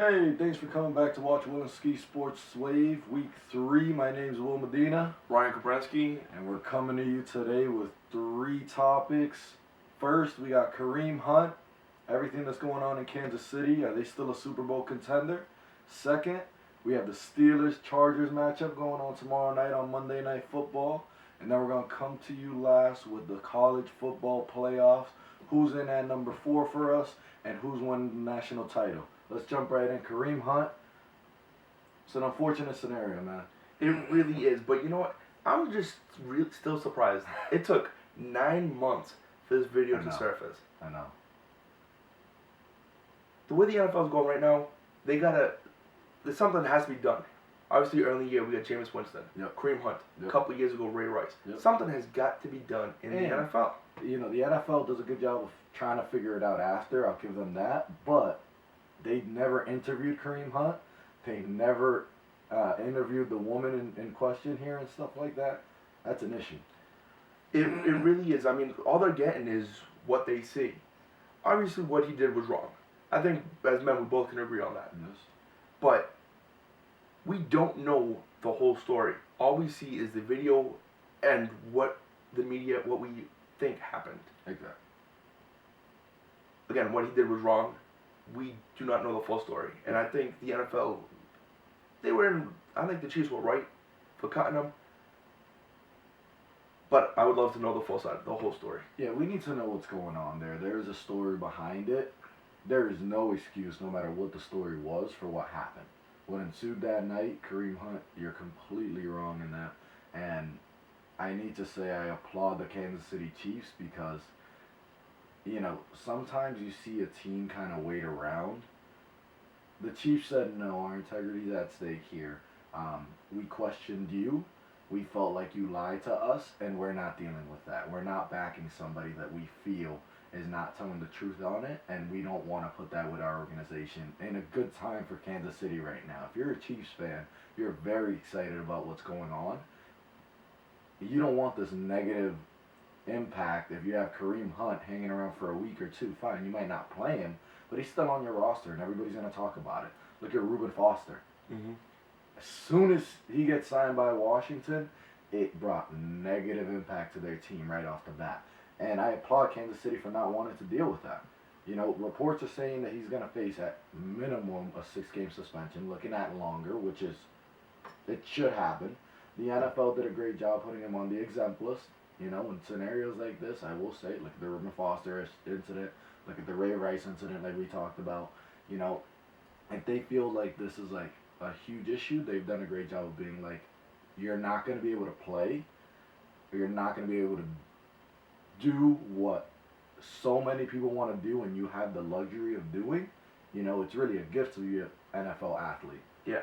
Hey, thanks for coming back to watch Will&Ski Sports Wave Week 3. My name's Will Medina. Ryan Kareem. And we're coming to you today with 3 topics. First, we got Kareem Hunt. Everything that's going on in Kansas City. Are they still a Super Bowl contender? Second, we have the Steelers-Chargers matchup going on tomorrow night on Monday Night Football. And then we're going to come to you last with the college football playoffs. Who's in at number 4 for us and who's winning the national title. Let's jump right in. Kareem Hunt. It's an unfortunate scenario, man. It really is. But you know what? I'm just still surprised. It took 9 months for this video to surface. I know. The way the NFL is going right now, there's something that has to be done. Obviously, early in the year, we got Jameis Winston, Kareem Hunt. A couple of years ago, Ray Rice. Something has got to be done in the NFL. You know, the NFL does a good job of trying to figure it out after. I'll give them that. But they never interviewed Kareem Hunt. They never interviewed the woman in question here and stuff like that. That's an issue. It really is. I mean, all they're getting is what they see. Obviously, what he did was wrong. I think, as men, we both can agree on that. Yes. But we don't know the whole story. All we see is the video and what the media, what we think happened. Exactly. Again, what he did was wrong. We do not know the full story. And I think the NFL, I think the Chiefs were right for cutting him. But I would love to know the full side, the whole story. Yeah, we need to know what's going on there. There is a story behind it. There is no excuse, no matter what the story was, for what happened. What ensued that night, Kareem Hunt, you're completely wrong in that. And I need to say I applaud the Kansas City Chiefs because, you know, sometimes you see a team kind of wait around. The Chiefs said, no, our integrity is at stake here. We questioned you. We felt like you lied to us, and we're not dealing with that. We're not backing somebody that we feel is not telling the truth on it, and we don't want to put that with our organization. In a good time for Kansas City right now. If you're a Chiefs fan, you're very excited about what's going on. You don't want this negative impact. If you have Kareem Hunt hanging around for a week or two, fine, you might not play him, but he's still on your roster, and everybody's going to talk about it. Look at Reuben Foster. Mm-hmm. As soon as he gets signed by Washington, it brought negative impact to their team right off the bat. And I applaud Kansas City for not wanting to deal with that. You know, reports are saying that he's going to face at minimum a 6-game suspension, looking at longer, which is, it should happen. The NFL did a great job putting him on the exempt list. You know, in scenarios like this, I will say, look at the Reuben Foster incident, look at the Ray Rice incident like we talked about. You know, if they feel like this is like a huge issue, they've done a great job of being like, you're not going to be able to play, or you're not going to be able to do what so many people want to do and you have the luxury of doing. You know, it's really a gift to be an NFL athlete. Yeah.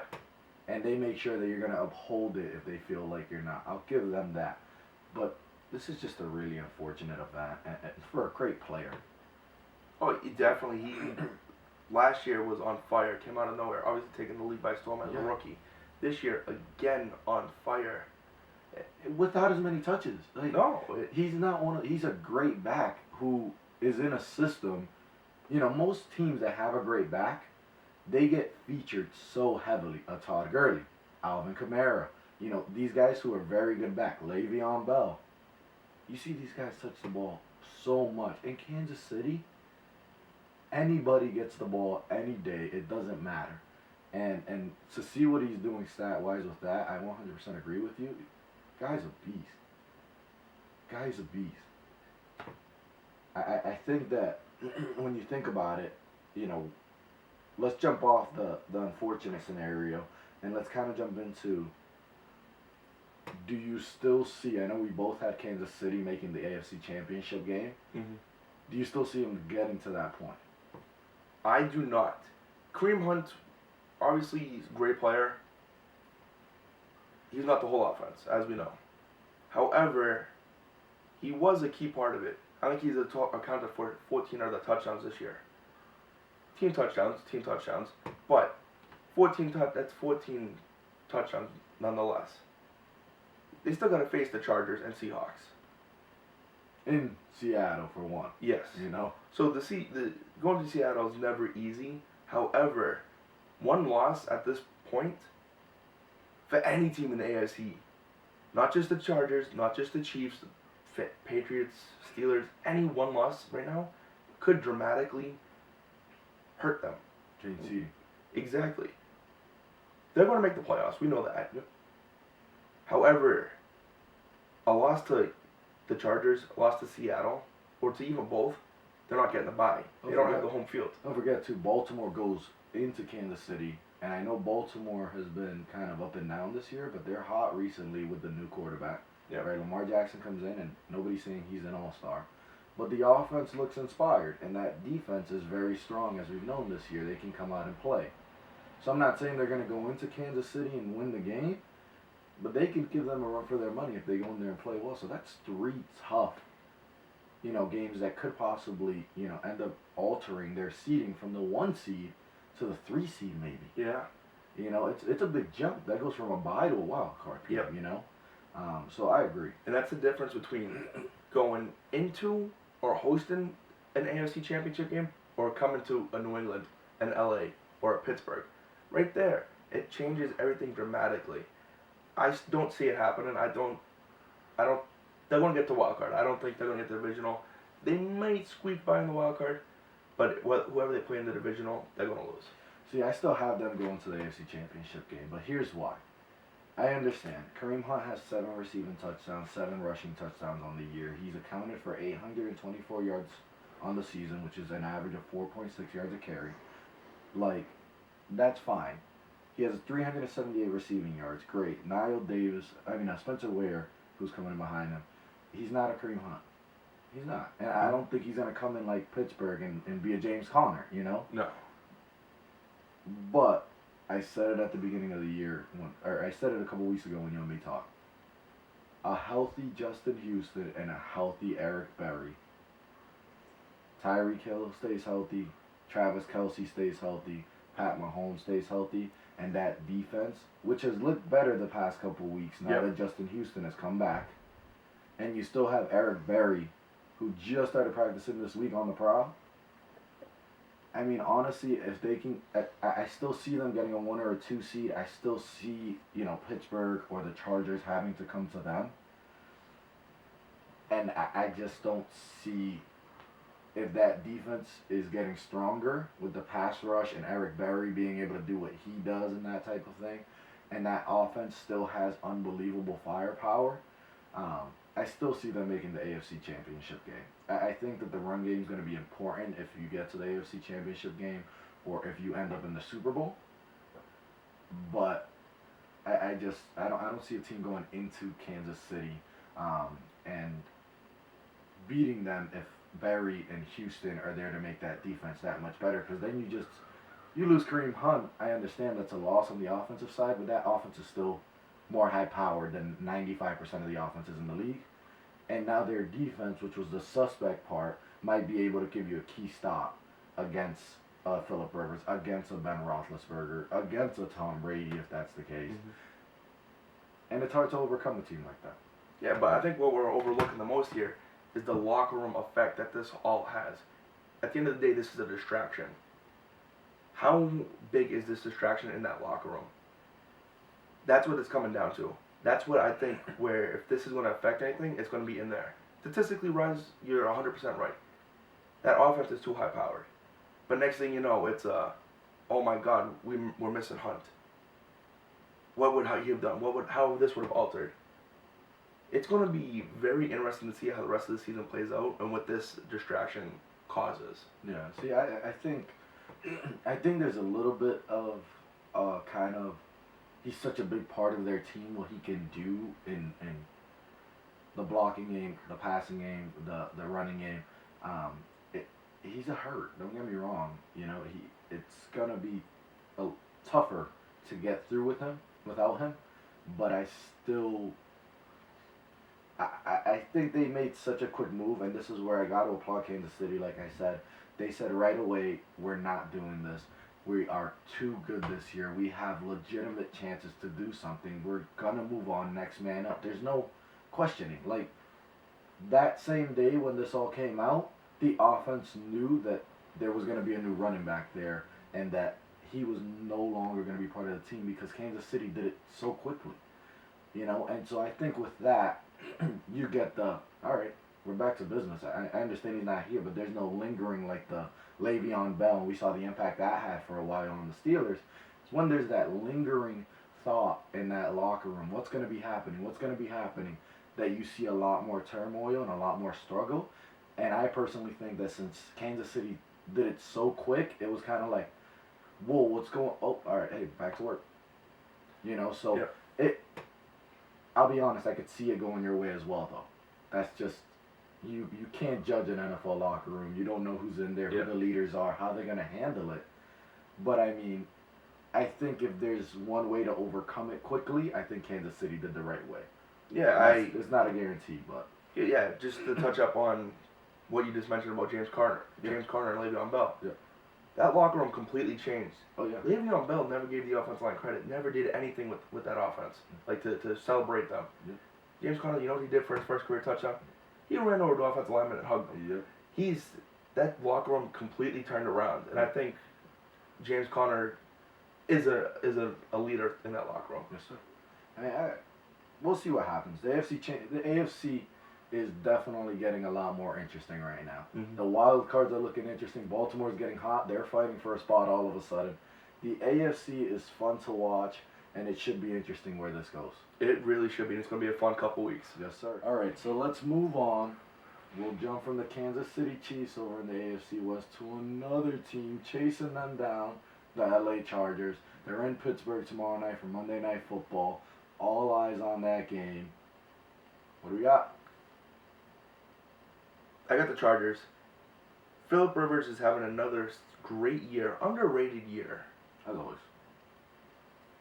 And they make sure that you're going to uphold it if they feel like you're not. I'll give them that. But this is just a really unfortunate event and for a great player. Oh, definitely. He last year was on fire, came out of nowhere, obviously taking the league by storm as a rookie. This year, again, on fire. Without as many touches. Like, no. He's not one of, he's a great back who is in a system. You know, most teams that have a great back, they get featured so heavily. Todd Gurley, Alvin Kamara. You know, these guys who are very good back. Le'Veon Bell. You see these guys touch the ball so much. In Kansas City, anybody gets the ball any day. It doesn't matter. And to see what he's doing stat-wise with that, I 100% agree with you. Guy's a beast. Guy's a beast. I think that when you think about it, you know, let's jump off the unfortunate scenario and let's kind of jump into, do you still see, I know we both had Kansas City making the AFC Championship game. Mm-hmm. Do you still see him getting to that point? I do not. Kareem Hunt, obviously he's a great player. He's not the whole offense, as we know. However, he was a key part of it. I think he's accounted for 14 of the touchdowns this year. Team touchdowns. But that's 14 touchdowns nonetheless. They still got to face the Chargers and Seahawks. In Seattle, for one. Yes. You know? So going to Seattle is never easy. However, One loss at this point for any team in the AFC, not just the Chargers, not just the Chiefs, Patriots, Steelers, any one loss right now could dramatically hurt them. Change seeding. Exactly. They're going to make the playoffs. We know that. Yep. However, a loss to the Chargers, a loss to Seattle, or to even both, they're not getting the bye. They don't have the home field. Don't forget, too, Baltimore goes into Kansas City, and I know Baltimore has been kind of up and down this year, but they're hot recently with the new quarterback. Yeah. Right, Lamar Jackson comes in, and nobody's saying he's an all-star. But the offense looks inspired, and that defense is very strong, as we've known this year. They can come out and play. So I'm not saying they're going to go into Kansas City and win the game, but they can give them a run for their money if they go in there and play well. So that's 3 tough, games that could possibly, end up altering their seeding from the 1 seed to the 3 seed maybe. Yeah. It's a big jump. That goes from a bye to a wild card team, Yep. So I agree. And that's the difference between going into or hosting an AFC Championship game or coming to a New England, an LA, or a Pittsburgh. Right there, it changes everything dramatically. I don't see it happening. I don't. They're going to get the wild card. I don't think they're going to get the divisional. They might squeak by in the wild card, but whoever they play in the divisional, they're going to lose. See, I still have them going to the AFC Championship game, but here's why. I understand. Kareem Hunt has 7 receiving touchdowns, 7 rushing touchdowns on the year. He's accounted for 824 yards on the season, which is an average of 4.6 yards a carry. That's fine. He has 378 receiving yards. Great. Spencer Ware, who's coming in behind him, he's not a Kareem Hunt. He's not. And I don't think he's going to come in like Pittsburgh and be a James Conner, No. But I said it at the beginning of the year, or I said it a couple weeks ago when you and me talked. A healthy Justin Houston and a healthy Eric Berry. Tyreek Hill stays healthy. Travis Kelce stays healthy. Pat Mahomes stays healthy. And that defense, which has looked better the past couple weeks now that Justin Houston has come back. And you still have Eric Berry, who just started practicing this week on the prowl. I mean, honestly, if they can, I still see them getting a 1 or a 2 seed. I still see, Pittsburgh or the Chargers having to come to them. And I just don't see if that defense is getting stronger with the pass rush and Eric Berry being able to do what he does and that type of thing, and that offense still has unbelievable firepower. I still see them making the AFC Championship game. I think that the run game is going to be important if you get to the AFC Championship game or if you end up in the Super Bowl. But I don't see a team going into Kansas City and beating them if Barry and Houston are there to make that defense that much better. Because then you lose Kareem Hunt. I understand that's a loss on the offensive side, but that offense is still more high-powered than 95% of the offenses in the league. And now their defense, which was the suspect part, might be able to give you a key stop against Phillip Rivers, against a Ben Roethlisberger, against a Tom Brady, if that's the case. Mm-hmm. And it's hard to overcome a team like that. Yeah, but I think what we're overlooking the most here is the locker room effect that this all has. At the end of the day, this is a distraction. How big is this distraction in that locker room? That's what it's coming down to. That's what I think where if this is going to affect anything, it's going to be in there. Statistically, Rise, you're 100% right. That offense is too high-powered. But next thing you know, it's oh my God, we're missing Hunt. What would he have done? How this would have altered? It's going to be very interesting to see how the rest of the season plays out and what this distraction causes. Yeah. See, I think there's a little bit of kind of. He's such a big part of their team, what he can do in the blocking game, the passing game, the running game. He's a hurt. Don't get me wrong. It's gonna be tougher to get through without him. But I think they made such a quick move, and this is where I got to applaud Kansas City. Like I said, they said right away, we're not doing this. We are too good this year. We have legitimate chances to do something. We're going to move on, next man up. There's no questioning. Like, that same day when this all came out, the offense knew that there was going to be a new running back there and that he was no longer going to be part of the team because Kansas City did it so quickly. And so I think with that, you get all right, we're back to business. I understand he's not here, but there's no lingering like the Le'Veon Bell, and we saw the impact that had for a while on the Steelers. It's when there's that lingering thought in that locker room, what's going to be happening, that you see a lot more turmoil and a lot more struggle. And I personally think that since Kansas City did it so quick, it was kind of like, whoa, what's going? Oh, all right, hey, back to work. So I'll be honest, I could see it going your way as well, though. That's just you can't judge an NFL locker room. You don't know who's in there, who the leaders are, how they're gonna handle it. But I mean, I think if there's one way to overcome it quickly, I think Kansas City did the right way. Yeah, it's not a guarantee, but yeah, just to touch up on what you just mentioned about James Conner and Le'Veon Bell. Yeah. That locker room completely changed. Oh yeah. Le'Veon Bell never gave the offensive line credit. Never did anything with that offense, like to celebrate them. Yeah. James Conner, you know what he did for his first career touchdown? He ran over to offensive lineman and hugged him. Yeah. That locker room completely turned around, and I think James Conner is a leader in that locker room. Yes, sir. I mean, we'll see what happens. The AFC is definitely getting a lot more interesting right now. Mm-hmm. The wild cards are looking interesting. Baltimore's getting hot. They're fighting for a spot all of a sudden. The AFC is fun to watch, and it should be interesting where this goes. It really should be. It's going to be a fun couple weeks. Yes, sir. All right, so let's move on. We'll jump from the Kansas City Chiefs over in the AFC West to another team chasing them down, the LA Chargers. They're in Pittsburgh tomorrow night for Monday Night Football. All eyes on that game. What do we got? I got the Chargers. Philip Rivers is having another great year, underrated year. As always.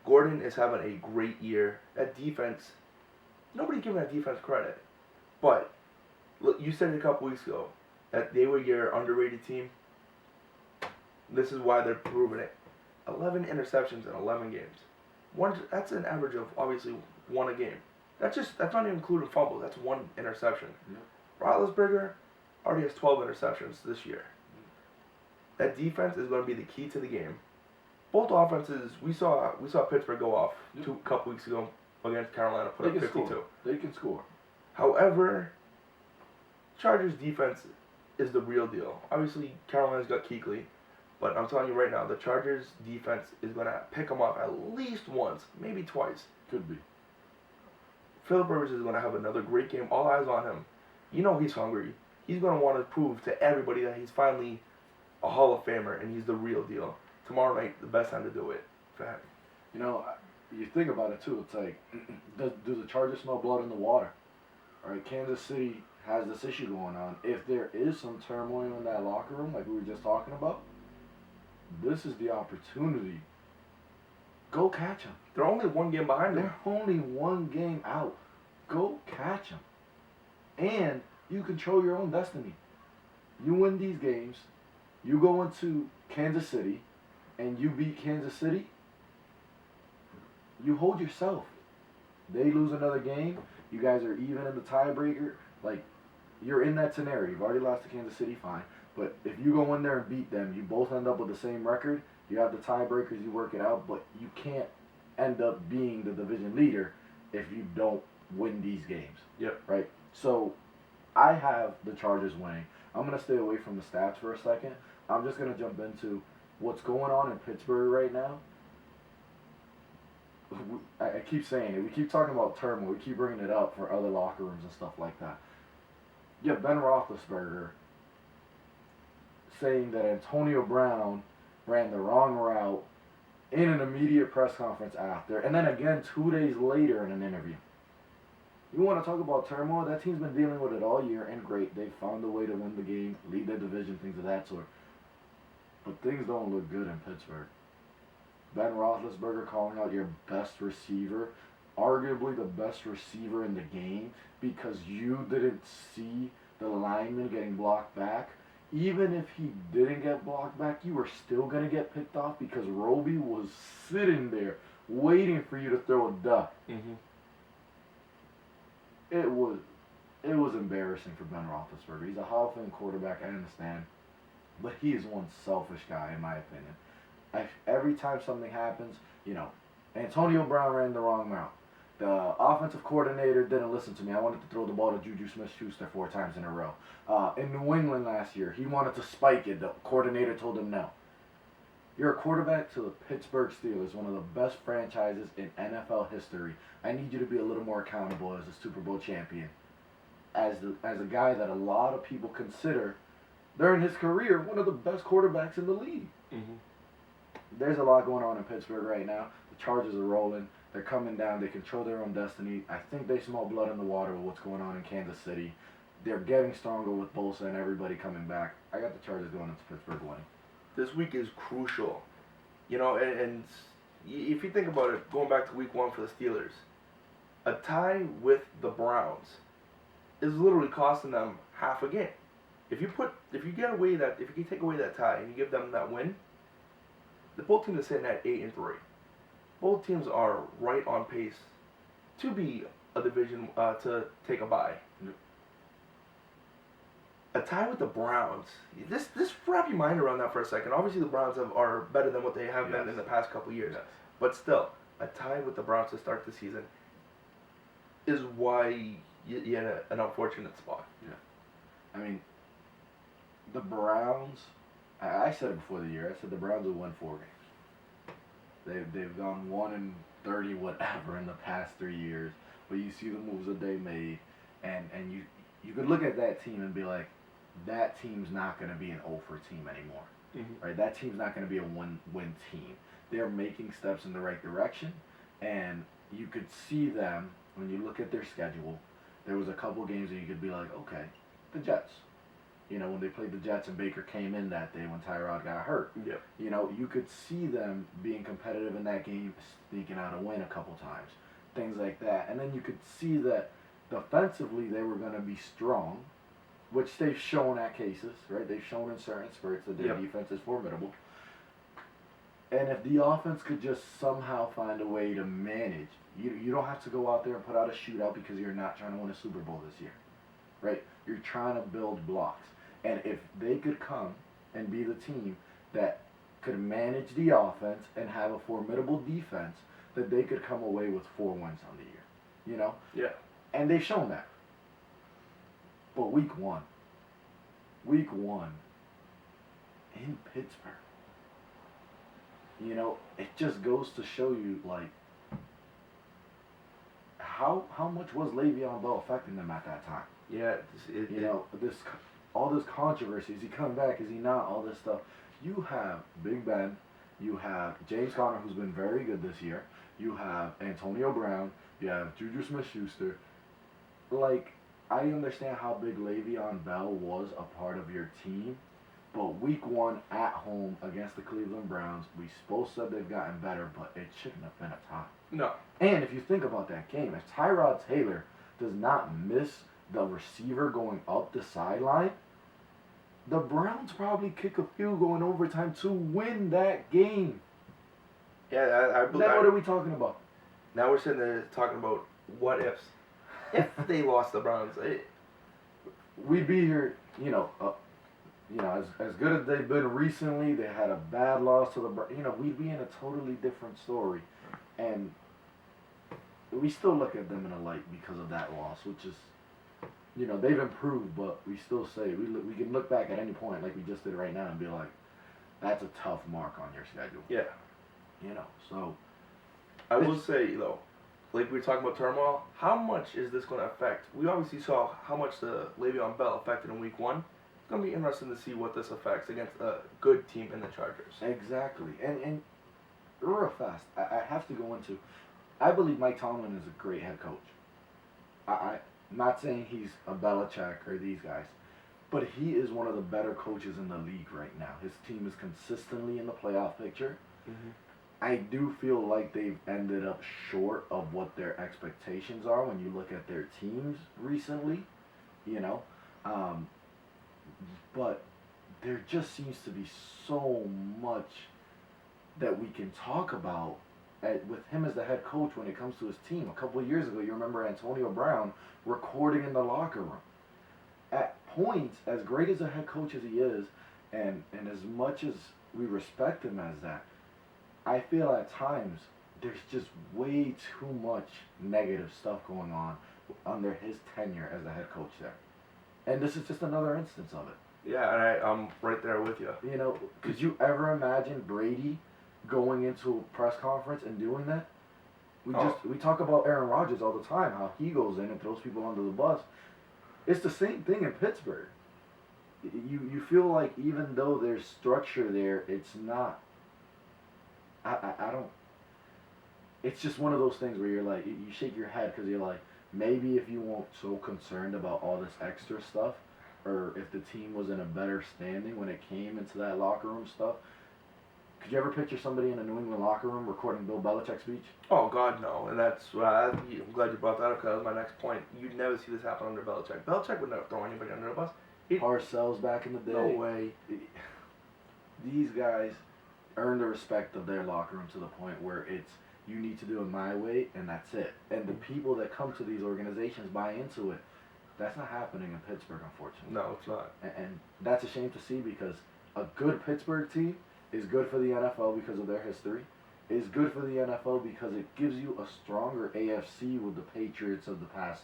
Gordon is having a great year. That defense, nobody giving that defense credit. But, look, you said it a couple weeks ago, that they were your underrated team. This is why they're proving it. 11 interceptions in 11 games. That's an average of, obviously, one a game. That's not even including fumbles. That's one interception. Yeah. Roethlisberger already has 12 interceptions this year. That defense is going to be the key to the game. Both offenses, we saw Pittsburgh go off a couple weeks ago against Carolina, put up 52. They can score. However, Chargers defense is the real deal. Obviously, Carolina's got Kuechly, but I'm telling you right now, the Chargers defense is going to pick them off at least once, maybe twice. Could be. Philip Rivers is going to have another great game. All eyes on him. You know he's hungry. He's going to want to prove to everybody that he's finally a Hall of Famer and he's the real deal. Tomorrow night, the best time to do it for him. You think about it too. It's like, do the Chargers smell blood in the water? All right, Kansas City has this issue going on. If there is some turmoil in that locker room, like we were just talking about, this is the opportunity. Go catch them. They're only one game behind them. They're only one game out. Go catch them. And you control your own destiny. You win these games. You go into Kansas City, and you beat Kansas City. You hold yourself. They lose another game. You guys are even in the tiebreaker. Like, you're in that scenario. You've already lost to Kansas City, fine. But if you go in there and beat them, you both end up with the same record. You have the tiebreakers, you work it out, but you can't end up being the division leader if you don't win these games. Yep. Right? So, I have the Chargers winning. I'm going to stay away from the stats for a second. I'm just going to jump into what's going on in Pittsburgh right now. I keep saying it. We keep talking about turmoil. We keep bringing it up for other locker rooms and stuff like that. You have Ben Roethlisberger saying that Antonio Brown ran the wrong route in an immediate press conference after, and then again 2 days later in an interview. You want to talk about turmoil? That team's been dealing with it all year, and great. They've found a way to win the game, lead their division, things of that sort. But things don't look good in Pittsburgh. Ben Roethlisberger calling out your best receiver, arguably the best receiver in the game, because you didn't see the lineman getting blocked back. Even if he didn't get blocked back, you were still going to get picked off because Roby was sitting there waiting for you to throw a duck. Mm-hmm. It was embarrassing for Ben Roethlisberger. He's a Hall of Fame quarterback, I understand. But he is one selfish guy, in my opinion. Every time something happens, Antonio Brown ran the wrong route. The offensive coordinator didn't listen to me. I wanted to throw the ball to Juju Smith-Schuster 4 times in a row. In New England last year, he wanted to spike it. The coordinator told him no. You're a quarterback to the Pittsburgh Steelers, one of the best franchises in NFL history. I need you to be a little more accountable as a Super Bowl champion. As a guy that a lot of people consider, during his career, one of the best quarterbacks in the league. Mm-hmm. There's a lot going on in Pittsburgh right now. The Chargers are rolling. They're coming down. They control their own destiny. I think they smell blood in the water with what's going on in Kansas City. They're getting stronger with Bosa and everybody coming back. I got the Chargers going into Pittsburgh winning. This week is crucial. And if you think about it, going back to week 1 for the Steelers, a tie with the Browns is literally costing them half a game. If you take away that tie and you give them that win, the both teams are sitting at 8-3. Both teams are right on pace to be a division to take a bye. A tie with the Browns. This wrap your mind around that for a second. Obviously, the Browns are better than what they have been in the past couple years. Yes. But still, a tie with the Browns to start the season is why you're in an unfortunate spot. Yeah. I mean, the Browns, I said it before the year, I said the Browns will win 4 games. They've gone 1-30 whatever in the past 3 years, but you see the moves that they made, and you could look at that team and be like, that team's not going to be an 0 for team anymore. Mm-hmm. Right? That team's not going to be a 1-win team. They're making steps in the right direction, and you could see them when you look at their schedule. There was a couple games that you could be like, okay, the Jets. When they played the Jets and Baker came in that day when Tyrod got hurt. Yep. You could see them being competitive in that game, sneaking out a win a couple times, things like that. And then you could see that defensively they were going to be strong, which they've shown at cases, right? They've shown in certain spurts that their defense is formidable. And if the offense could just somehow find a way to manage, you don't have to go out there and put out a shootout because you're not trying to win a Super Bowl this year, right? You're trying to build blocks. And if they could come and be the team that could manage the offense and have a formidable defense, that they could come away with 4 wins on the year, Yeah. And they've shown that. But week one in Pittsburgh, it just goes to show you, like, how much was Le'Veon Bell affecting them at that time? Yeah. All this controversy. Is he coming back? Is he not? All this stuff. You have Big Ben. You have James Conner, who's been very good this year. You have Antonio Brown. You have Juju Smith-Schuster. Like, I understand how big Le'Veon Bell was a part of your team, but week 1 at home against the Cleveland Browns, we both said they've gotten better, but it shouldn't have been a tie. No. And if you think about that game, if Tyrod Taylor does not miss the receiver going up the sideline, the Browns probably kick a field goal in overtime to win that game. Yeah, What are we talking about? Now we're sitting there talking about what ifs. If they lost the Browns, We'd be here, as good as they've been recently. They had a bad loss to the Browns. We'd be in a totally different story, and we still look at them in a light because of that loss, which is, they've improved, but we still say we can look back at any point like we just did right now and be like, that's a tough mark on your schedule. Yeah. So I will say, though, like we were talking about turmoil, how much is this going to affect? We obviously saw how much the Le'Veon Bell affected in week 1. It's going to be interesting to see what this affects against a good team in the Chargers. Exactly. And real fast, I have to go into, I believe Mike Tomlin is a great head coach. I'm not saying he's a Belichick or these guys, but he is one of the better coaches in the league right now. His team is consistently in the playoff picture. Mm-hmm. I do feel like they've ended up short of what their expectations are when you look at their teams recently, but there just seems to be so much that we can talk about with him as the head coach when it comes to his team. A couple of years ago, you remember Antonio Brown recording in the locker room. At points, as great as a head coach as he is, and as much as we respect him as that, I feel at times there's just way too much negative stuff going on under his tenure as the head coach there. And this is just another instance of it. Yeah, and I'm right there with you. You know, could you ever imagine Brady going into a press conference and doing that? We talk about Aaron Rodgers all the time, how he goes in and throws people under the bus. It's the same thing in Pittsburgh. You feel like even though there's structure there, it's not. I don't. It's just one of those things where you're like, you shake your head because you're like, maybe if you weren't so concerned about all this extra stuff, or if the team was in a better standing when it came into that locker room stuff. Could you ever picture somebody in a New England locker room recording Bill Belichick's speech? Oh, God, no. And that's why I'm glad you brought that up, because that was my next point. You'd never see this happen under Belichick. Belichick would never throw anybody under the bus. Parcells back in the day. No way. These guys earn the respect of their locker room to the point where it's, you need to do it my way, and that's it. And the people that come to these organizations buy into it. That's not happening in Pittsburgh, unfortunately. No, it's not. And that's a shame to see, because a good Pittsburgh team is good for the NFL because of their history. It's good for the NFL because it gives you a stronger AFC with the Patriots of the past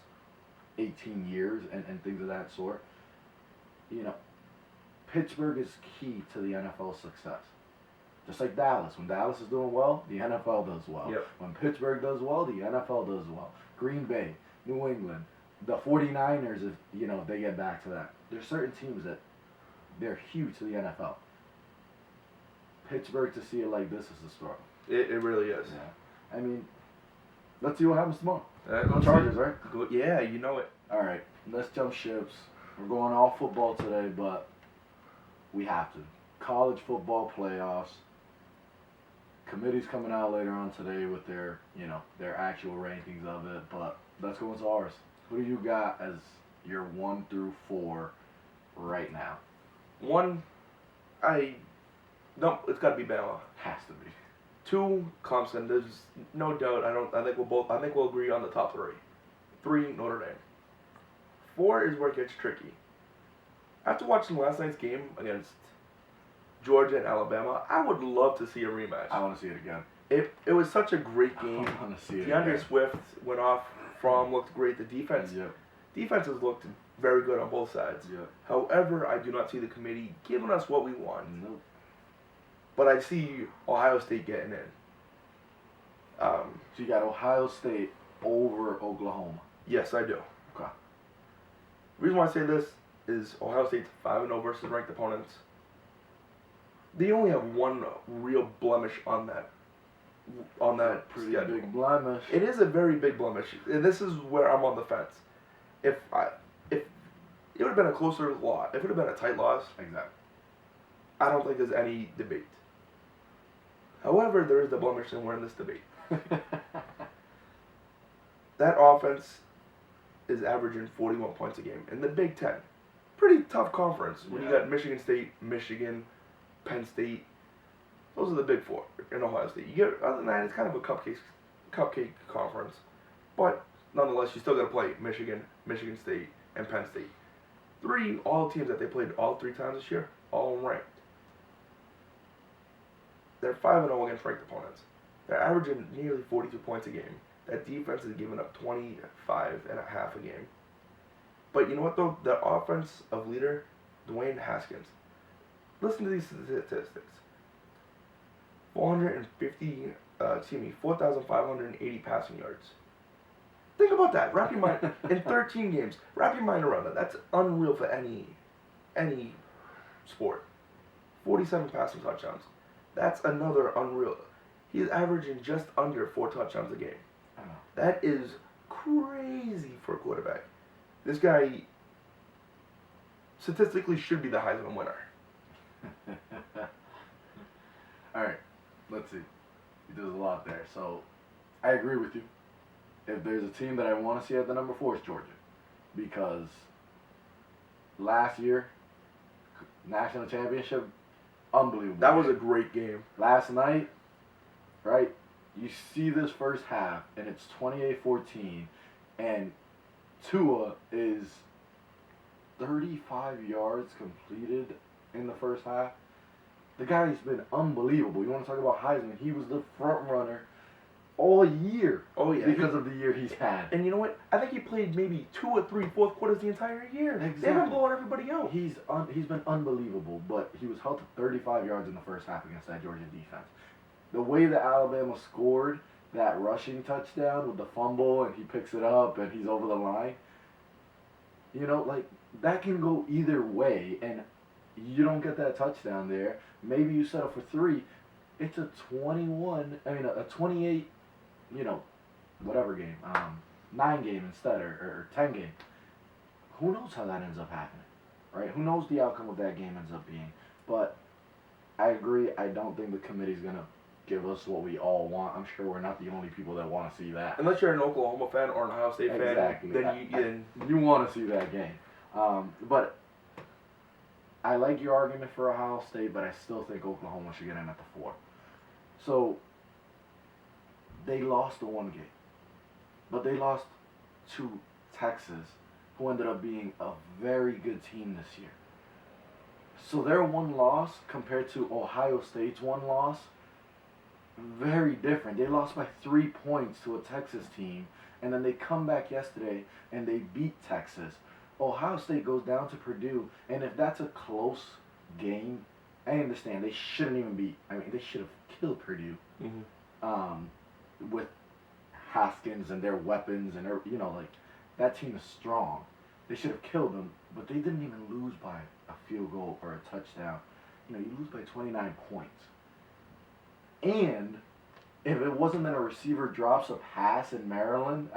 18 years and things of that sort. You know, Pittsburgh is key to the NFL's success. Just like Dallas. When Dallas is doing well, the NFL does well. Yep. When Pittsburgh does well, the NFL does well. Green Bay, New England, the 49ers, if you know, they get back to that. There's certain teams that they're huge to the NFL. Pittsburgh, to see it like this, is a struggle. It really is. Yeah. I mean, let's see what happens tomorrow. Let's Chargers, see. right? Yeah, you know it. All right, let's jump ships. We're going all football today, but we have to. College football playoffs. Committee's coming out later on today with their, you know, their actual rankings of it, but let's go into ours. Who do you got as your 1 through 4 right now? No, it's got to be Bama. Has to be. 2, Clemson. There's no doubt. I think we'll agree on the top 3. 3, Notre Dame. 4 is where it gets tricky. After watching last night's game against Georgia and Alabama, I would love to see a rematch. I want to see it again. It was such a great game. I want to see it DeAndre again. Swift went off. Looked great. The defenses looked very good on both sides. Yep. However, I do not see the committee giving us what we want. Nope. But I see Ohio State getting in. So you got Ohio State over Oklahoma. Yes, I do. Okay. The reason why I say this is Ohio State's 5-0 versus ranked opponents. They only have one real blemish on that Pretty schedule. big blemish. It is a very big blemish, and this is where I'm on the fence. If it would have been a closer loss, if it would have been a tight loss, Exactly. I don't think there's any debate. However, there is the blemish, and we're in this debate. That offense is averaging 41 points a game in the Big Ten. Pretty tough conference. When you got Michigan State, Michigan, Penn State. Those are the big 4 in Ohio State. You get, other than that, it's kind of a cupcake conference. But nonetheless, you still got to play Michigan, Michigan State, and Penn State. 3, all teams that they played all 3 times this year, all ranked. They're 5-0 against ranked opponents. They're averaging nearly 42 points a game. That defense is giving up 25.5 a game. But you know what though? The offense of leader, Dwayne Haskins. Listen to these statistics. 4,580 passing yards. Think about that. Wrap your mind in 13 games. Wrap your mind around that. That's unreal for any sport. 47 passing touchdowns. That's another unreal. He's averaging just under 4 touchdowns a game. That is crazy for a quarterback. This guy statistically should be the Heisman winner. All right, let's see. There's a lot there. So, I agree with you. If there's a team that I want to see at the number 4, it's Georgia. Because last year, national championship, unbelievable. That was a great game. Last night, right, you see this first half, and it's 28-14, and Tua is 35 yards completed in the first half. The guy's been unbelievable. You want to talk about Heisman? He was the front runner all year. Oh yeah, because of the year he's had. And you know what? I think he played maybe 2 or 3 fourth quarters the entire year. Exactly. They've been blowing everybody out. He's been unbelievable, but he was held to 35 yards in the first half against that Georgia defense. The way that Alabama scored that rushing touchdown with the fumble and he picks it up and he's over the line, you know, like that can go either way, and you don't get that touchdown there. Maybe you settle for 3. It's a 28, you know, whatever game, 9 game instead, or 10 game. Who knows how that ends up happening, right? Who knows the outcome of that game ends up being? But I agree. I don't think the committee's gonna give us what we all want. I'm sure we're not the only people that want to see that. Unless you're an Oklahoma fan or an Ohio State Exactly. fan, then you want to see that game. But I like your argument for Ohio State, but I still think Oklahoma should get in at the 4. So they lost the 1 game, but they lost to Texas, who ended up being a very good team this year. So their 1 loss compared to Ohio State's 1 loss, very different. They lost by 3 points to a Texas team, and then they come back yesterday and they beat Texas. Ohio State goes down to Purdue, and if that's a close game, I understand they shouldn't even be. I mean, they should have killed Purdue with Haskins and their weapons and their, you know, like that team is strong. They should have killed them, but they didn't even lose by a field goal or a touchdown. You know, you lose by 29 points. And if it wasn't that a receiver drops a pass in Maryland,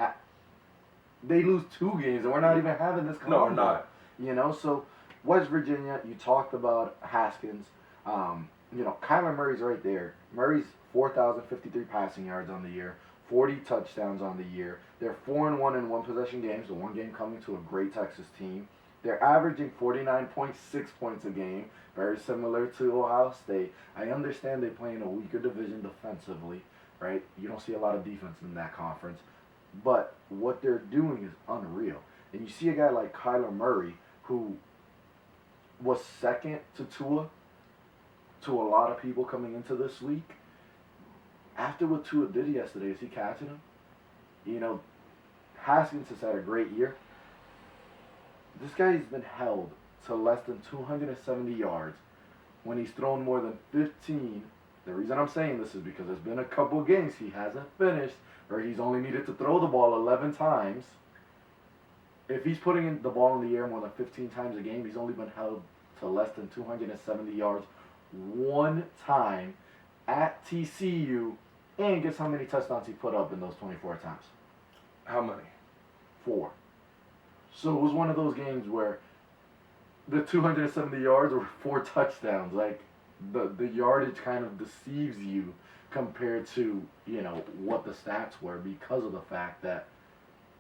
they lose 2 games, and we're not even having this convo. No, we're not. You know, so West Virginia, you talked about Haskins. You know, Kyler Murray's right there. Murray's 4,053 passing yards on the year, 40 touchdowns on the year. They're 4-1 in 1 possession games, the 1 game coming to a great Texas team. They're averaging 49.6 points a game, very similar to Ohio State. I understand they play in a weaker division defensively, right? You don't see a lot of defense in that conference. But what they're doing is unreal. And you see a guy like Kyler Murray, who was second to Tua, to a lot of people coming into this week. After what Tua did yesterday, is he catching him? You know, Haskins has had a great year. This guy's been held to less than 270 yards when he's thrown more than 15. The reason I'm saying this is because there's been a couple games he hasn't finished, or he's only needed to throw the ball 11 times. If he's putting the ball in the air more than 15 times a game, he's only been held to less than 270 yards 1 time at TCU. And guess how many touchdowns he put up in those 24 attempts? How many? 4. So it was one of those games where the 270 yards were 4 touchdowns. Like, the yardage kind of deceives you compared to, you know, what the stats were, because of the fact that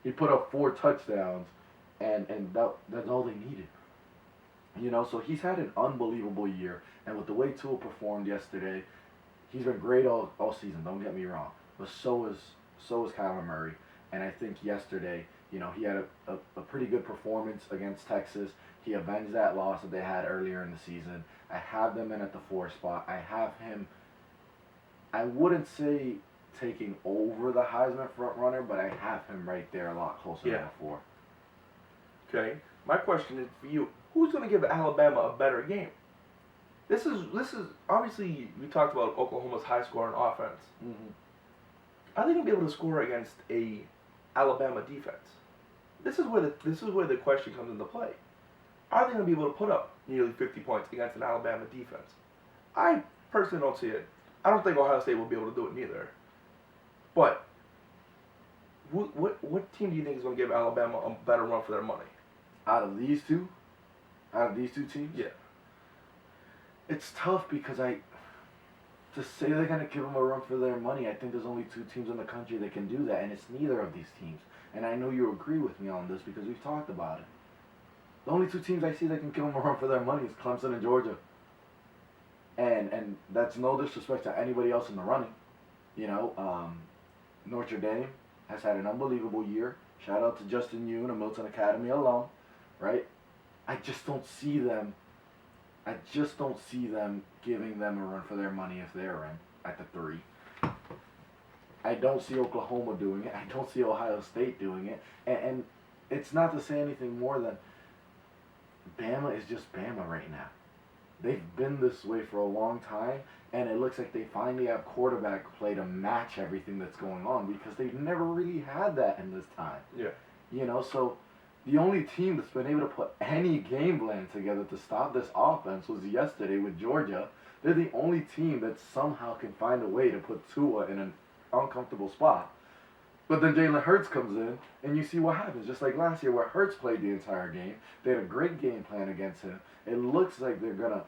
he put up 4 touchdowns and that's all they needed. You know, so he's had an unbelievable year, and with the way Tua performed yesterday, he's been great all season, don't get me wrong. But so is Kyler Murray. And I think yesterday, you know, he had a pretty good performance against Texas. He avenged that loss that they had earlier in the season. I have them in at the 4 spot. I have him, I wouldn't say taking over the Heisman front runner, but I have him right there a lot closer than before. Okay. My question is for you. Who's going to give Alabama a better game? This is obviously, we talked about Oklahoma's high scoring offense. Mm-hmm. Are they going to be able to score against a Alabama defense? This is where the question comes into play. Are they going to be able to put up nearly 50 points against an Alabama defense? I personally don't see it. I don't think Ohio State will be able to do it neither. But what team do you think is going to give Alabama a better run for their money? Out of these two teams? Yeah. It's tough because to say they're going to give them a run for their money, I think there's only 2 teams in the country that can do that, and it's neither of these teams. And I know you agree with me on this because we've talked about it. The only 2 teams I see that can give them a run for their money is Clemson and Georgia. And that's no disrespect to anybody else in the running. You know, Notre Dame has had an unbelievable year. Shout out to Justin Yoon and Milton Academy alone, right? I just don't see them I just don't see them giving them a run for their money if they're in at the 3. I don't see Oklahoma doing it. I don't see Ohio State doing it. And it's not to say anything more than Bama is just Bama right now. They've been this way for a long time, and it looks like they finally have quarterback play to match everything that's going on because they've never really had that in this time. Yeah. You know, so the only team that's been able to put any game plan together to stop this offense was yesterday with Georgia. They're the only team that somehow can find a way to put Tua in an uncomfortable spot. But then Jalen Hurts comes in, and you see what happens. Just like last year where Hurts played the entire game. They had a great game plan against him. It looks like they're going to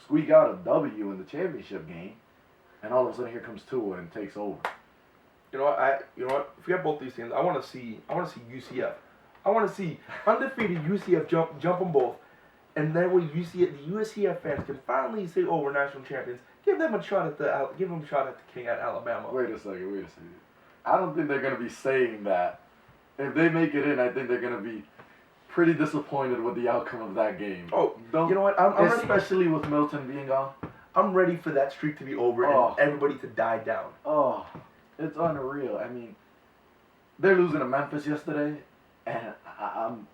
squeak out a W in the championship game. And all of a sudden here comes Tua and takes over. You know what? If we have both these teams, I want to see UCF. I want to see undefeated UCF jump them both. And that way the UCF fans can finally say, "Oh, we're national champions." Give them a shot at the king at Alabama. Wait a second. I don't think they're going to be saying that. If they make it in, I think they're going to be pretty disappointed with the outcome of that game. Oh, you know what? I'm especially ready. with Milton being gone. I'm ready for that streak to be over and everybody to die down. Oh, it's unreal. I mean, they're losing to Memphis yesterday, and I'm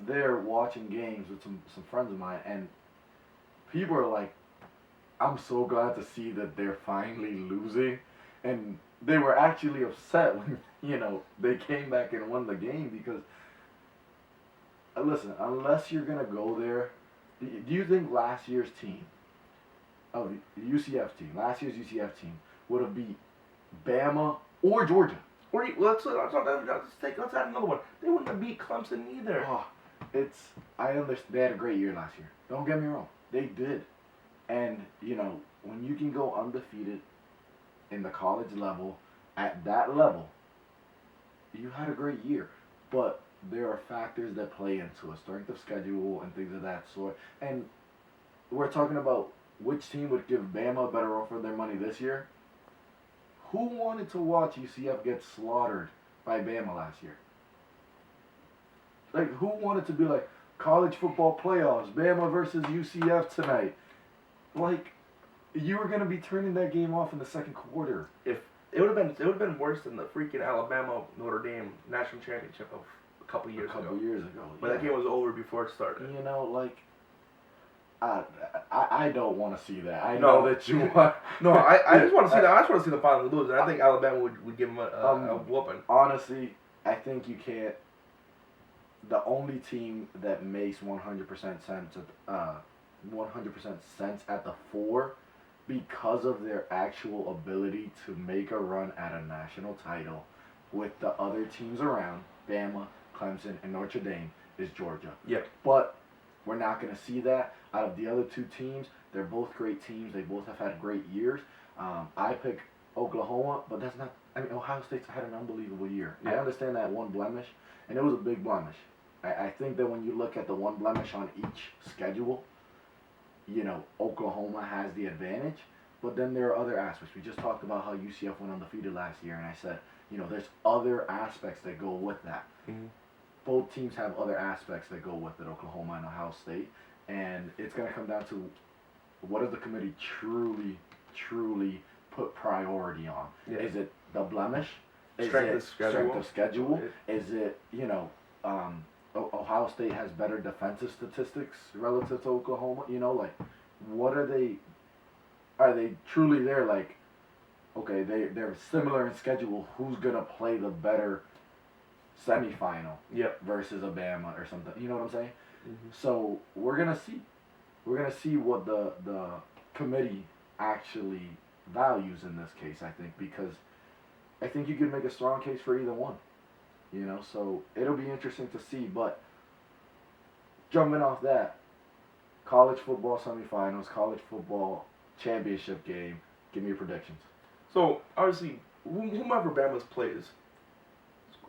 there watching games with some friends of mine, and people are like, I'm so glad to see that they're finally losing. And they were actually upset when, they came back and won the game because, listen, unless you're going to go there, do you think last year's UCF team would have beat Bama or Georgia? Or let's add another one. They wouldn't have beat Clemson either. Oh, I understand. They had a great year last year. Don't get me wrong. They did. And, when you can go undefeated in the college level, at that level, you had a great year. But there are factors that play into a strength of schedule and things of that sort. And we're talking about which team would give Bama a better run for their money this year. Who wanted to watch UCF get slaughtered by Bama last year? Like, who wanted to be like, college football playoffs, Bama versus UCF tonight? Like, you were gonna be turning that game off in the second quarter. If it would have been worse than the freaking Alabama Notre Dame national championship of a couple years ago. But that game was over before it started. I don't want to see that. I know that you want. No, I just want to see that. I just want to see the final lose, and I think Alabama would give them a whooping. Honestly, I think you can't. The only team that makes 100% sense at the 4, because of their actual ability to make a run at a national title, with the other teams around, Bama, Clemson, and Notre Dame, is Georgia. Yep. But we're not going to see that. Out of the other 2 teams, they're both great teams. They both have had great years. I pick Oklahoma, but that's not... Ohio State's had an unbelievable year. Yeah. I understand that one blemish, and it was a big blemish. I think that when you look at the one blemish on each schedule, Oklahoma has the advantage. But then there are other aspects. We just talked about how UCF went undefeated last year, and I said, there's other aspects that go with that. Mm-hmm. Both teams have other aspects that go with it, Oklahoma and Ohio State. And it's going to come down to what does the committee truly, truly put priority on? Yeah. Is it the blemish? Strength of schedule? Is it, Ohio State has better defensive statistics relative to Oklahoma? What are they truly there like, okay, they're similar in schedule. Who's going to play the better semifinal versus a Bama or something? You know what I'm saying? Mm-hmm. So we're gonna see what the committee actually values in this case. I think because I think you could make a strong case for either one. So it'll be interesting to see. But jumping off that, college football semifinals, college football championship game. Give me your predictions. So obviously, whomever Bama's plays,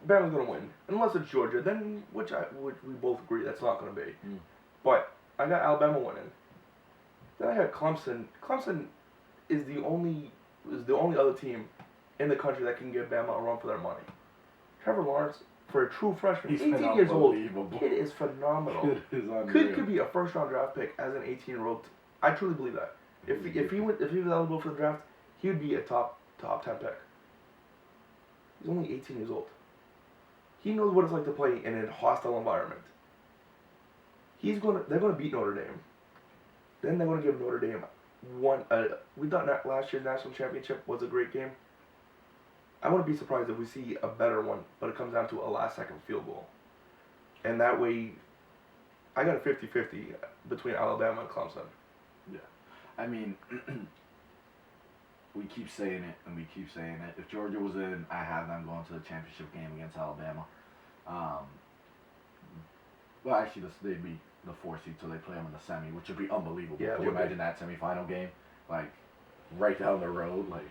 Bama's gonna win, unless it's Georgia. Then, which we both agree that's not gonna be. Mm. But I got Alabama winning. Then I got Clemson. Clemson is the only other team in the country that can give Bama a run for their money. Trevor Lawrence for a true freshman. He's 18 been years old. unbelievable. Kid is phenomenal. Kid is unreal. Could be a first round draft pick as an 18-year-old. I truly believe that. If he was eligible for the draft, he would be a top 10 pick. He's only 18 years old. He knows what it's like to play in a hostile environment. They're gonna beat Notre Dame. Then they're gonna give Notre Dame one. We thought last year's national championship was a great game. I wouldn't be surprised if we see a better one, but it comes down to a last-second field goal. And that way, I got a 50-50 between Alabama and Clemson. Yeah. I mean, we keep saying it, and we keep saying it. If Georgia was in, I have them going to the championship game against Alabama. Well, actually, they'd be the 4 seed, so they play them in the semi, which would be unbelievable. Yeah, Can you imagine that semifinal game? Like, right down the road? Like,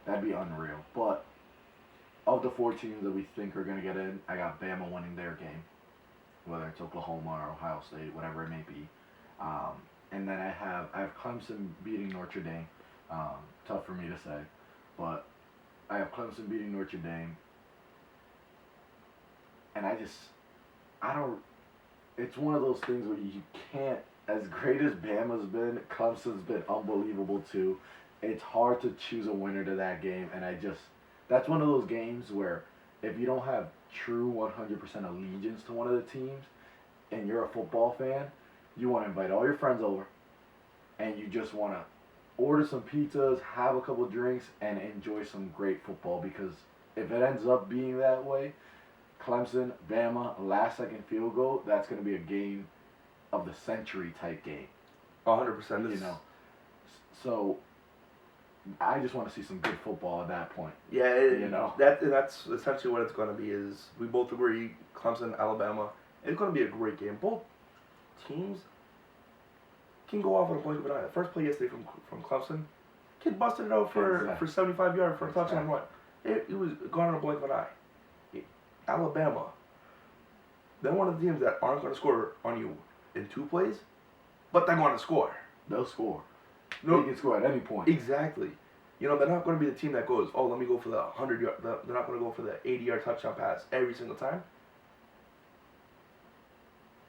that'd be unreal. But of the 4 teams that we think are going to get in, I got Bama winning their game, whether it's Oklahoma or Ohio State, whatever it may be. And then I have Clemson beating Notre Dame. Tough for me to say, but I have Clemson beating Notre Dame. And it's one of those things where you can't, as great as Bama's been, Clemson's been unbelievable too. It's hard to choose a winner to that game, and that's one of those games where if you don't have true 100% allegiance to one of the teams, and you're a football fan, you want to invite all your friends over, and you just want to order some pizzas, have a couple drinks, and enjoy some great football, because if it ends up being that way, Clemson, Bama, last-second field goal, that's going to be a game of the century type game. 100%. You know, so I just want to see some good football at that point. Yeah, that's essentially what it's going to be. Is we both agree, Clemson, Alabama, it's going to be a great game. Both teams can go off on a blink of an eye. The first play yesterday from Clemson, kid busted it out for 75 yards for a touchdown run. It was gone on a blink of an eye. Alabama, they're one of the teams that aren't going to score on you in 2 plays, but they're going to score. They'll score. No, they can score at any point. Exactly. You know, they're not going to be the team that goes, oh, let me go for the 100-yard. They're not going to go for the 80-yard touchdown pass every single time.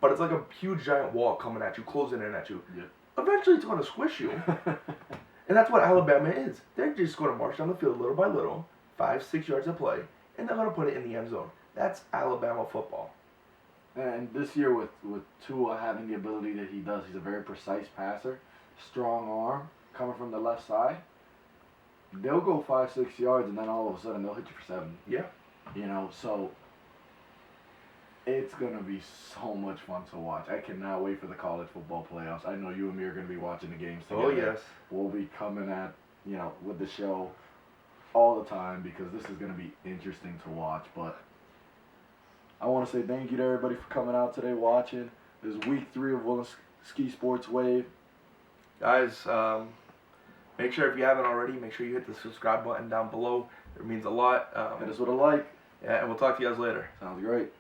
But it's like a huge giant wall coming at you, closing in at you. Yeah. Eventually, it's going to squish you. And that's what Alabama is. They're just going to march down the field little by little, 5-6 yards of play, and they're going to put it in the end zone. That's Alabama football. And this year with Tua having the ability that he does, he's a very precise passer, strong arm, coming from the left side. They'll go 5-6 yards, and then all of a sudden they'll hit you for 7. Yeah. You know, so it's going to be so much fun to watch. I cannot wait for the college football playoffs. I know you and me are going to be watching the games together. Oh, yes. We'll be coming at, with the show all the time, because this is going to be interesting to watch. But I want to say thank you to everybody for coming out today watching. This is week 3 of Will&Ski Sports Wave. Guys, make sure if you haven't already, make sure you hit the subscribe button down below. It means a lot. Hit us with a like. Yeah, and we'll talk to you guys later. Sounds great.